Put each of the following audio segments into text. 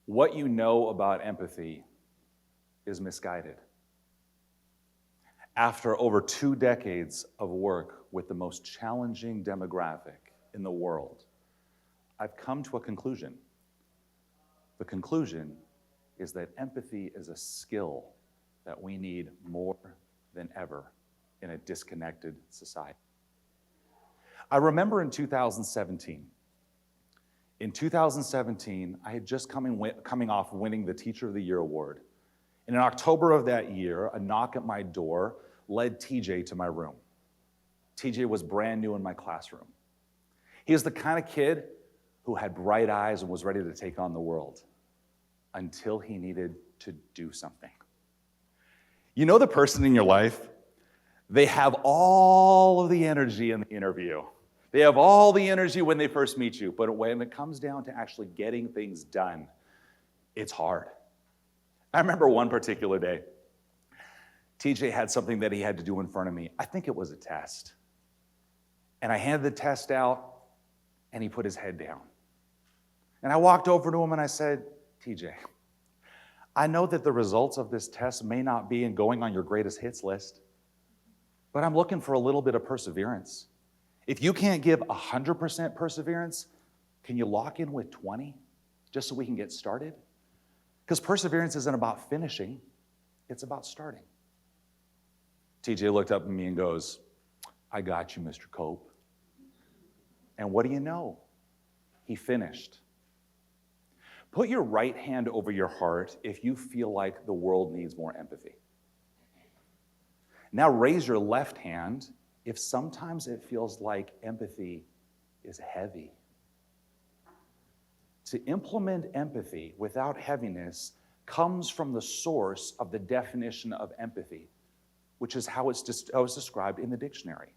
what you know about empathy is misguided. After over 2 decades of work with the most challenging demographic in the world, I've come to a conclusion. The conclusion is that empathy is a skill that we need more than ever in a disconnected society. I remember in 2017. In 2017, I had just coming off winning the Teacher of the Year award. And in October of that year, a knock at my door led TJ to my room. TJ was brand new in my classroom. He was the kind of kid who had bright eyes and was ready to take on the world until he needed to do something. You know the person in your life? They have all of the energy in the interview. They have all the energy when they first meet you, but when it comes down to actually getting things done, it's hard. I remember one particular day, TJ had something that he had to do in front of me. I think it was a test. And I handed the test out, and he put his head down. And I walked over to him and I said, TJ, I know that the results of this test may not be in going on your greatest hits list, but I'm looking for a little bit of perseverance. If you can't give 100% perseverance, can you lock in with 20 just so we can get started? Because perseverance isn't about finishing, it's about starting. TJ looked up at me and goes, I got you, Mr. Cope. And what do you know? He finished. Put your right hand over your heart if you feel like the world needs more empathy. Now raise your left hand if sometimes it feels like empathy is heavy. To implement empathy without heaviness comes from the source of the definition of empathy, which is how it's described in the dictionary.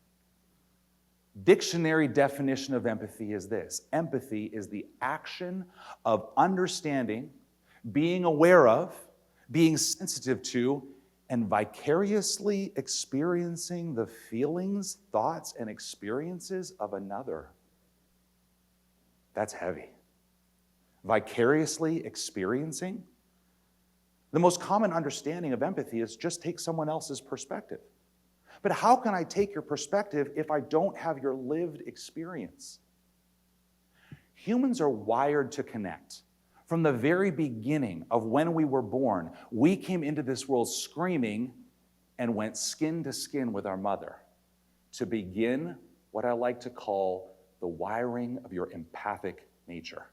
Dictionary definition of empathy is this: empathy is the action of understanding, being aware of, being sensitive to, and vicariously experiencing the feelings, thoughts, and experiences of another. That's heavy. Vicariously experiencing. The most common understanding of empathy is just take someone else's perspective. But how can I take your perspective if I don't have your lived experience? Humans are wired to connect. From the very beginning of when we were born, we came into this world screaming and went skin to skin with our mother to begin what I like to call the wiring of your empathic nature.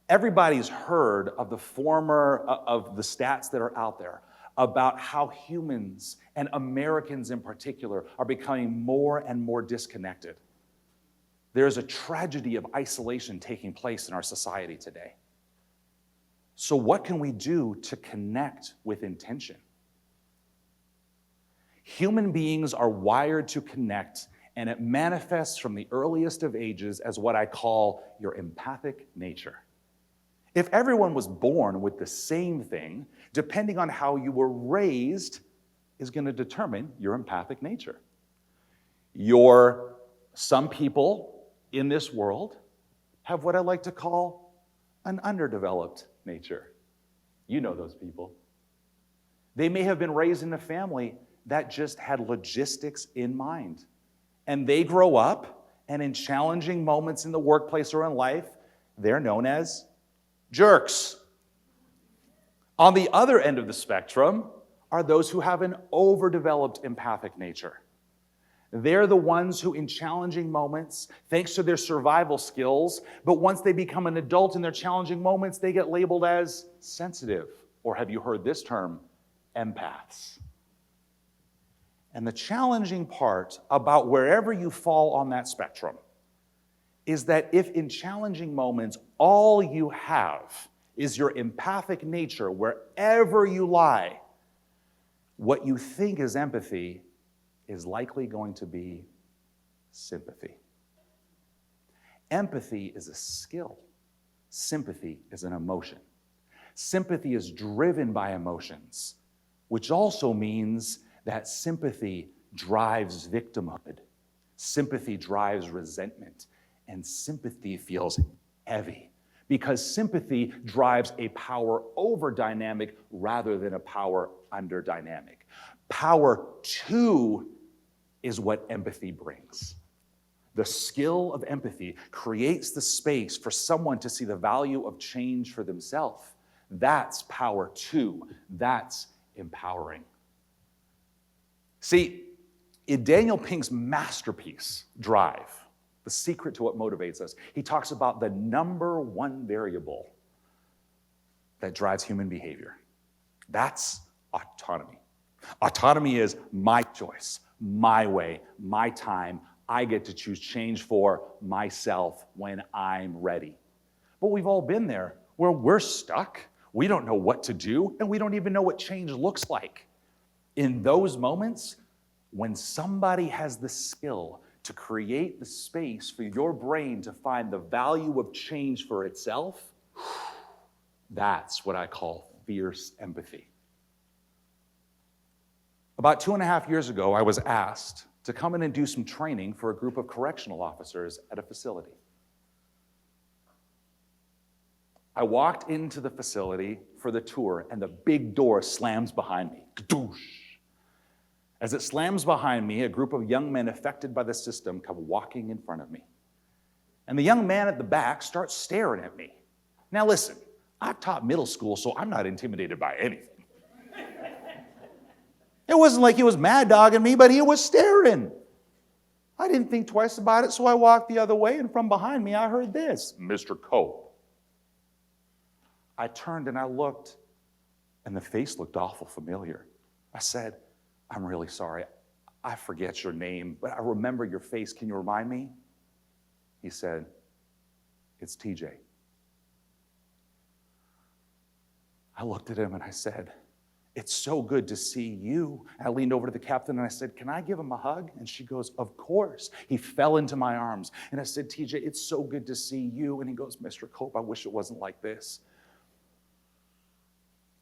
Everybody's heard of the stats that are out there about how humans, and Americans in particular, are becoming more and more disconnected. There's a tragedy of isolation taking place in our society today. So what can we do to connect with intention? Human beings are wired to connect, and it manifests from the earliest of ages as what I call your empathic nature. If everyone was born with the same thing, depending on how you were raised, is going to determine your empathic nature. Some people in this world have what I like to call an underdeveloped nature. You know those people. They may have been raised in a family that just had logistics in mind. And they grow up, and in challenging moments in the workplace or in life, they're known as jerks. On the other end of the spectrum are those who have an overdeveloped empathic nature. They're the ones who, in challenging moments, thanks to their survival skills, but once they become an adult in their challenging moments, they get labeled as sensitive, or have you heard this term, empaths. And the challenging part about wherever you fall on that spectrum is that if in challenging moments all you have is your empathic nature, wherever you lie, what you think is empathy is likely going to be sympathy. Empathy is a skill. Sympathy is an emotion. Sympathy is driven by emotions, which also means that sympathy drives victimhood. Sympathy drives resentment. And sympathy feels heavy because sympathy drives a power over dynamic rather than a power under dynamic. Power to is what empathy brings. The skill of empathy creates the space for someone to see the value of change for themselves. That's power to. That's empowering. See, in Daniel Pink's masterpiece, Drive, the secret to what motivates us, he talks about the number one variable that drives human behavior. That's autonomy. Autonomy is my choice, my way, my time. I get to choose change for myself when I'm ready. But we've all been there where we're stuck. We don't know what to do, and we don't even know what change looks like. In those moments, when somebody has the skill to create the space for your brain to find the value of change for itself, that's what I call fierce empathy. About 2.5 years ago, I was asked to come in and do some training for a group of correctional officers at a facility. I walked into the facility for the tour, and the big door slams behind me. Kadoosh! As it slams behind me, a group of young men affected by the system come walking in front of me. And the young man at the back starts staring at me. Now listen, I've taught middle school, so I'm not intimidated by anything. It wasn't like he was mad dogging me, but he was staring. I didn't think twice about it, so I walked the other way, and from behind me I heard this, "Mr. Cope." I turned and I looked, and the face looked awful familiar. I said, "I'm really sorry. I forget your name, but I remember your face. Can you remind me?" He said, "It's TJ." I looked at him and I said, "It's so good to see you." I leaned over to the captain and I said, "Can I give him a hug?" And she goes, "Of course." He fell into my arms and I said, "TJ, it's so good to see you." And he goes, "Mr. Cope, I wish it wasn't like this."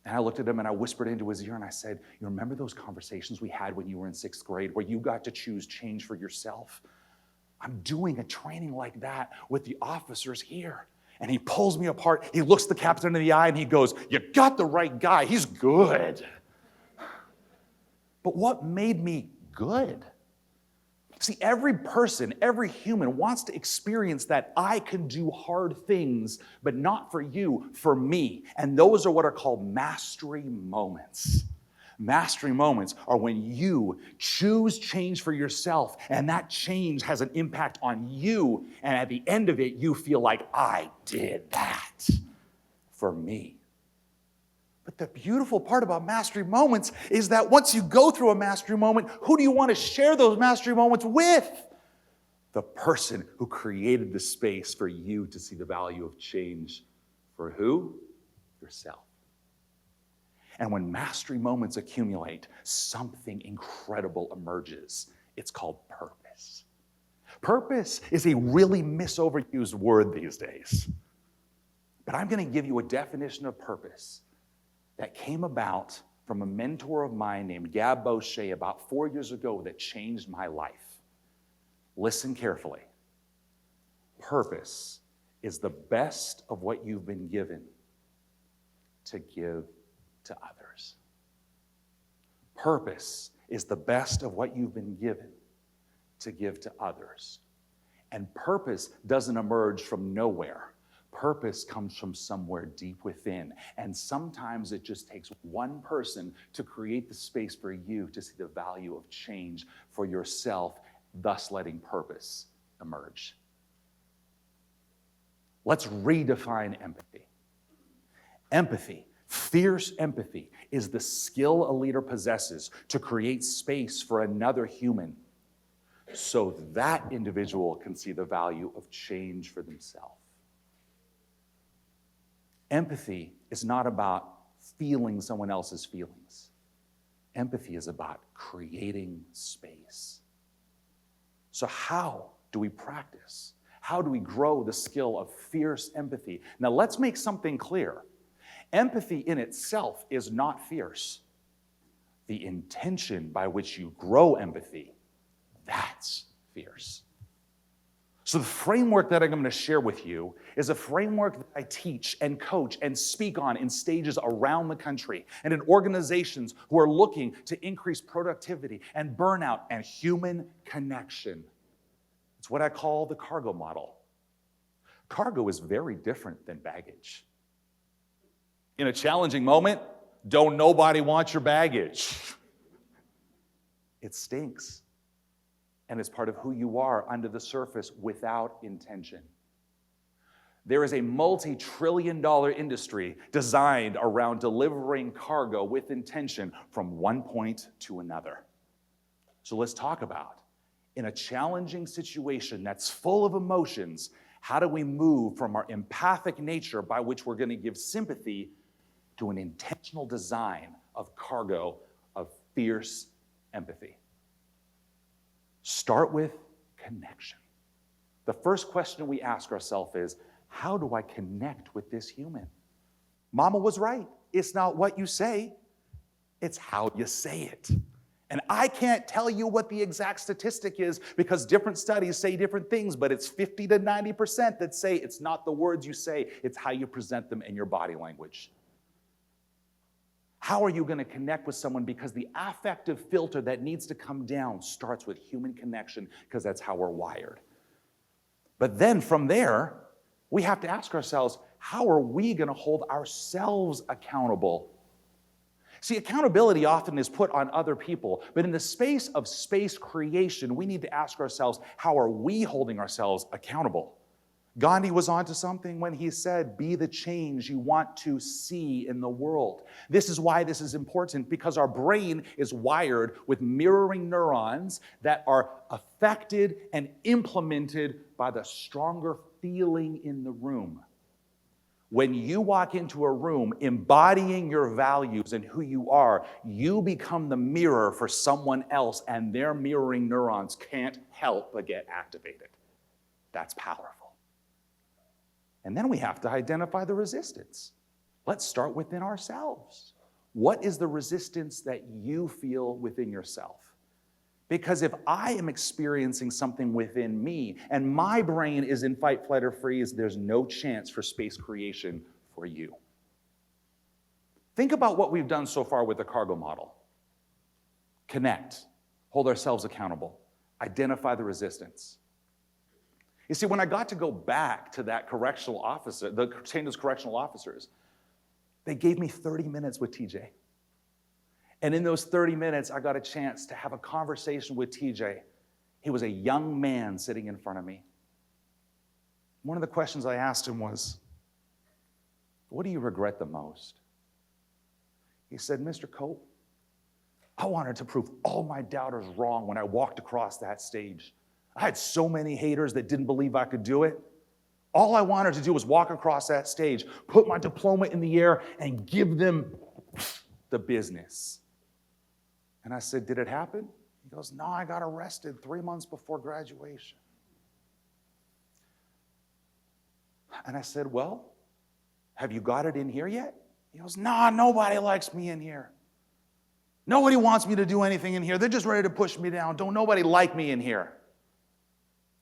And I looked at him and I whispered into his ear and I said, "You remember those conversations we had when you were in 6th grade where you got to choose change for yourself? I'm doing a training like that with the officers here." And he pulls me apart. He looks the captain in the eye and he goes, "You got the right guy. He's good." But what made me good? See, every person, every human wants to experience that I can do hard things, but not for you, for me. And those are what are called mastery moments. Mastery moments are when you choose change for yourself, and that change has an impact on you, and at the end of it, you feel like, I did that for me. But the beautiful part about mastery moments is that once you go through a mastery moment, who do you want to share those mastery moments with? The person who created the space for you to see the value of change. For who? Yourself. And when mastery moments accumulate, something incredible emerges. It's called purpose. Purpose is a really misoverused word these days. But I'm going to give you a definition of purpose that came about from a mentor of mine named Gab Boucher about 4 years ago that changed my life. Listen carefully. Purpose is the best of what you've been given to give to others. Purpose is the best of what you've been given to give to others. And purpose doesn't emerge from nowhere. Purpose comes from somewhere deep within. And sometimes it just takes one person to create the space for you to see the value of change for yourself, thus letting purpose emerge. Let's redefine empathy. Empathy, fierce empathy, is the skill a leader possesses to create space for another human so that individual can see the value of change for themselves. Empathy is not about feeling someone else's feelings. Empathy is about creating space. So how do we practice? How do we grow the skill of fierce empathy? Now let's make something clear. Empathy in itself is not fierce. The intention by which you grow empathy, that's fierce. So the framework that I'm going to share with you is a framework that I teach and coach and speak on in stages around the country and in organizations who are looking to increase productivity and burnout and human connection. It's what I call the cargo model. Cargo is very different than baggage. In a challenging moment, don't nobody want your baggage. It stinks. And it's part of who you are under the surface without intention. There is a multi-trillion-dollar industry designed around delivering cargo with intention from one point to another. So let's talk about, in a challenging situation that's full of emotions, how do we move from our empathic nature by which we're going to give sympathy to an intentional design of cargo of fierce empathy? Start with connection. The first question we ask ourselves is, how do I connect with this human? Mama was right. It's not what you say, it's how you say it. And I can't tell you what the exact statistic is because different studies say different things, but it's 50 to 90% that say it's not the words you say, it's how you present them in your body language. How are you going to connect with someone? Because the affective filter that needs to come down starts with human connection, because that's how we're wired. But then from there, we have to ask ourselves, how are we going to hold ourselves accountable? See, accountability often is put on other people, but in the space of space creation, we need to ask ourselves, how are we holding ourselves accountable? Gandhi was onto something when he said, be the change you want to see in the world. This is why this is important, because our brain is wired with mirroring neurons that are affected and implemented by the stronger feeling in the room. When you walk into a room embodying your values and who you are, you become the mirror for someone else, and their mirroring neurons can't help but get activated. That's powerful. And then we have to identify the resistance. Let's start within ourselves. What is the resistance that you feel within yourself? Because if I am experiencing something within me and my brain is in fight, flight, or freeze, there's no chance for space creation for you. Think about what we've done so far with the cargo model. Connect, hold ourselves accountable, identify the resistance. You see, when I got to go back to that correctional officer, the St. Louis correctional officers, they gave me 30 minutes with TJ. And in those 30 minutes, I got a chance to have a conversation with TJ. He was a young man sitting in front of me. One of the questions I asked him was, what do you regret the most? He said, Mr. Cope, I wanted to prove all my doubters wrong when I walked across that stage. I had so many haters that didn't believe I could do it. All I wanted to do was walk across that stage, put my diploma in the air, and give them the business. And I said, did it happen? He goes, no, I got arrested 3 months before graduation. And I said, well, have you got it in here yet? He goes, nah, nobody likes me in here. Nobody wants me to do anything in here. They're just ready to push me down. Don't nobody like me in here.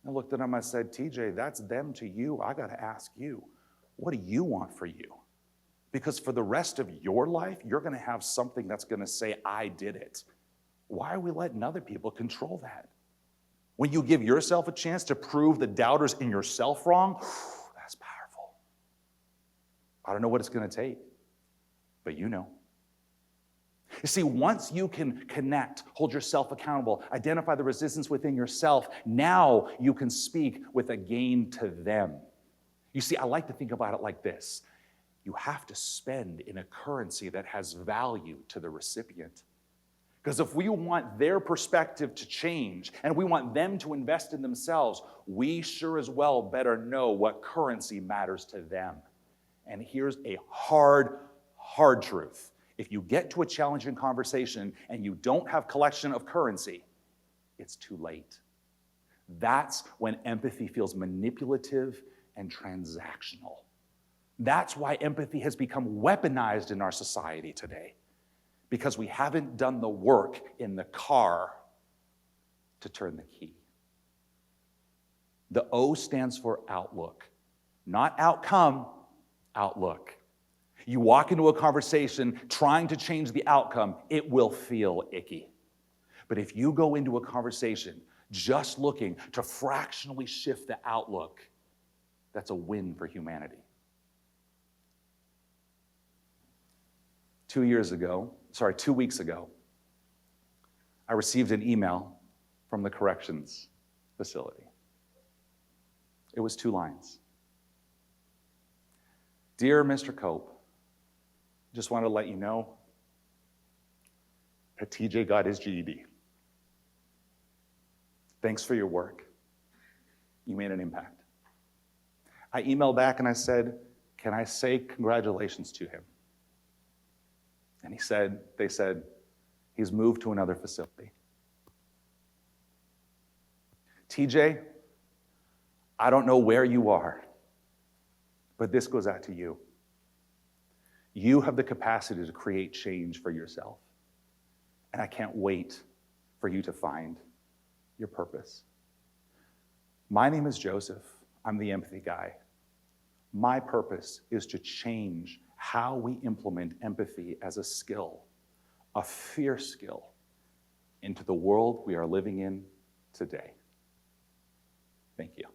I looked at him, I said, TJ, that's them to you. I got to ask you, what do you want for you? Because for the rest of your life, you're going to have something that's going to say, I did it. Why are we letting other people control that? When you give yourself a chance to prove the doubters in yourself wrong, that's powerful. I don't know what it's going to take, but you know. You see, once you can connect, hold yourself accountable, identify the resistance within yourself, now you can speak with a gain to them. You see, I like to think about it like this. You have to spend in a currency that has value to the recipient. Because if we want their perspective to change and we want them to invest in themselves, we sure as well better know what currency matters to them. And here's a hard truth. If you get to a challenging conversation and you don't have collection of currency, it's too late. That's when empathy feels manipulative and transactional. That's why empathy has become weaponized in our society today, because we haven't done the work in the car to turn the key. The O stands for outlook, not outcome, outlook. You walk into a conversation trying to change the outcome, it will feel icky. But if you go into a conversation just looking to fractionally shift the outlook, that's a win for humanity. 2 weeks ago, I received an email from the corrections facility. It was 2 lines. Dear Mr. Cope, just wanted to let you know that TJ got his GED. Thanks for your work. You made an impact. I emailed back and I said, can I say congratulations to him? And they said, he's moved to another facility. TJ, I don't know where you are, but this goes out to you. You have the capacity to create change for yourself. And I can't wait for you to find your purpose. My name is Joseph. I'm the empathy guy. My purpose is to change how we implement empathy as a skill, a fierce skill, into the world we are living in today. Thank you.